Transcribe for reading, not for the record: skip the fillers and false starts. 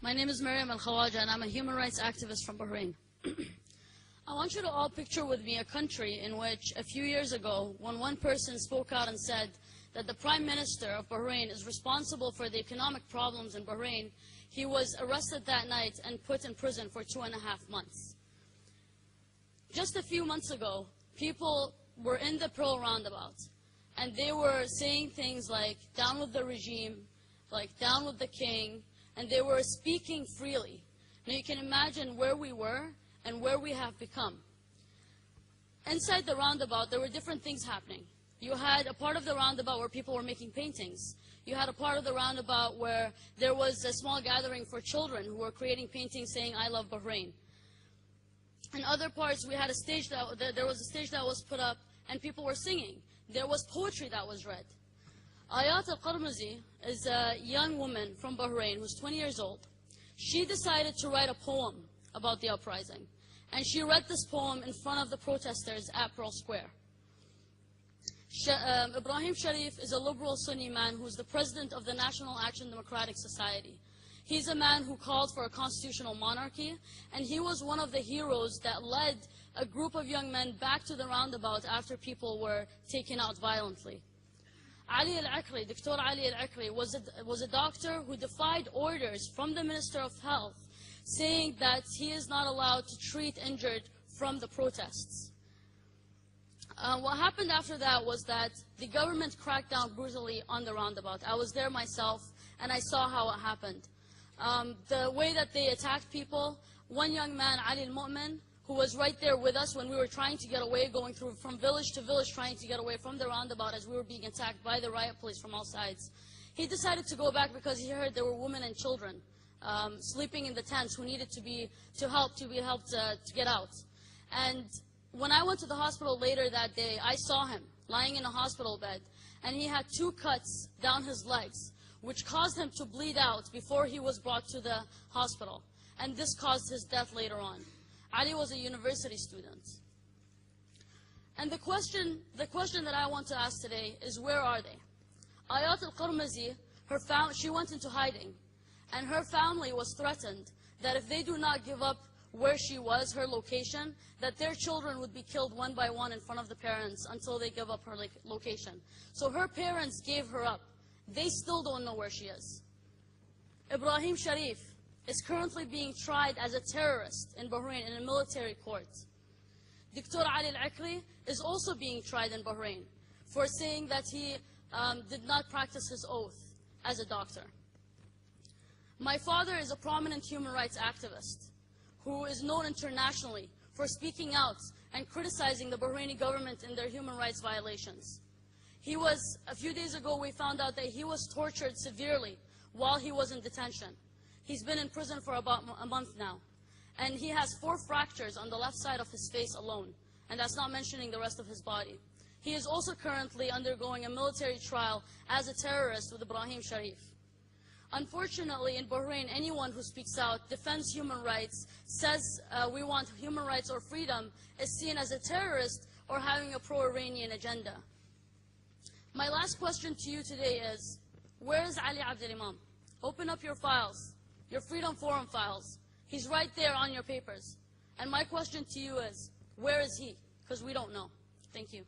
My name is مريم الخواجة and I'm a human rights activist from Bahrain. I want you to all picture with me a country in which a few years ago, when one person spoke out and said that the Prime Minister of Bahrain is responsible for the economic problems in Bahrain, he was arrested that night and put in prison for 2.5 months. Just a few months ago, people were in the Pearl Roundabout, and they were saying things like, down with the regime, like down with the king, and they were speaking freely. Now you can imagine where we were and where we have become. Inside the roundabout, there were different things happening. You had a part of the roundabout where people were making paintings. You had a part of the roundabout where there was a small gathering for children who were creating paintings saying, I love Bahrain. In other parts, we had a stage there was a stage that was put up and people were singing. There was poetry that was read. Ayat al-Qarmazi is a young woman from Bahrain who's 20 years old. She decided to write a poem about the uprising. And she read this poem in front of the protesters at Pearl Square. Ibrahim Sharif is a liberal Sunni man who's the president of the National Action Democratic Society. He's a man who called for a constitutional monarchy, and he was one of the heroes that led a group of young men back to the roundabout after people were taken out violently. Dr. Ali al-Akri was a doctor who defied orders from the Minister of Health, saying that he is not allowed to treat injured from the protests. What happened after that was that the government cracked down brutally on the roundabout. I was there myself, and I saw how it happened. The way that they attacked people, one young man, Ali al-Mu'min, who was right there with us when we were trying to get away, going through from village to village, trying to get away from the roundabout as we were being attacked by the riot police from all sides. He decided to go back because he heard there were women and children sleeping in the tents who needed to be helped to get out. And when I went to the hospital later that day, I saw him lying in a hospital bed, and he had 2 cuts down his legs, which caused him to bleed out before he was brought to the hospital. And this caused his death later on. Ali was a university student. And the question that I want to ask today is, where are they? Ayat al-Qarmazi, she went into hiding, and her family was threatened that if they do not give up where she was, her location, that their children would be killed one by one in front of the parents until they give up her location. So her parents gave her up. They still don't know where she is. Ibrahim Sharif is currently being tried as a terrorist in Bahrain in a military court. Dr. Ali al-Akri is also being tried in Bahrain for saying that he did not practice his oath as a doctor. My father is a prominent human rights activist who is known internationally for speaking out and criticizing the Bahraini government in their human rights violations. A few days ago, we found out that he was tortured severely while he was in detention. He's been in prison for about a month now. And he has 4 fractures on the left side of his face alone. And that's not mentioning the rest of his body. He is also currently undergoing a military trial as a terrorist with Ibrahim Sharif. Unfortunately, in Bahrain, anyone who speaks out, defends human rights, says we want human rights or freedom, is seen as a terrorist or having a pro-Iranian agenda. My last question to you today is, where is Ali Abdel Imam? Open up your files, your Freedom Forum files. He's right there on your papers. And my question to you is, where is he? Because we don't know. Thank you.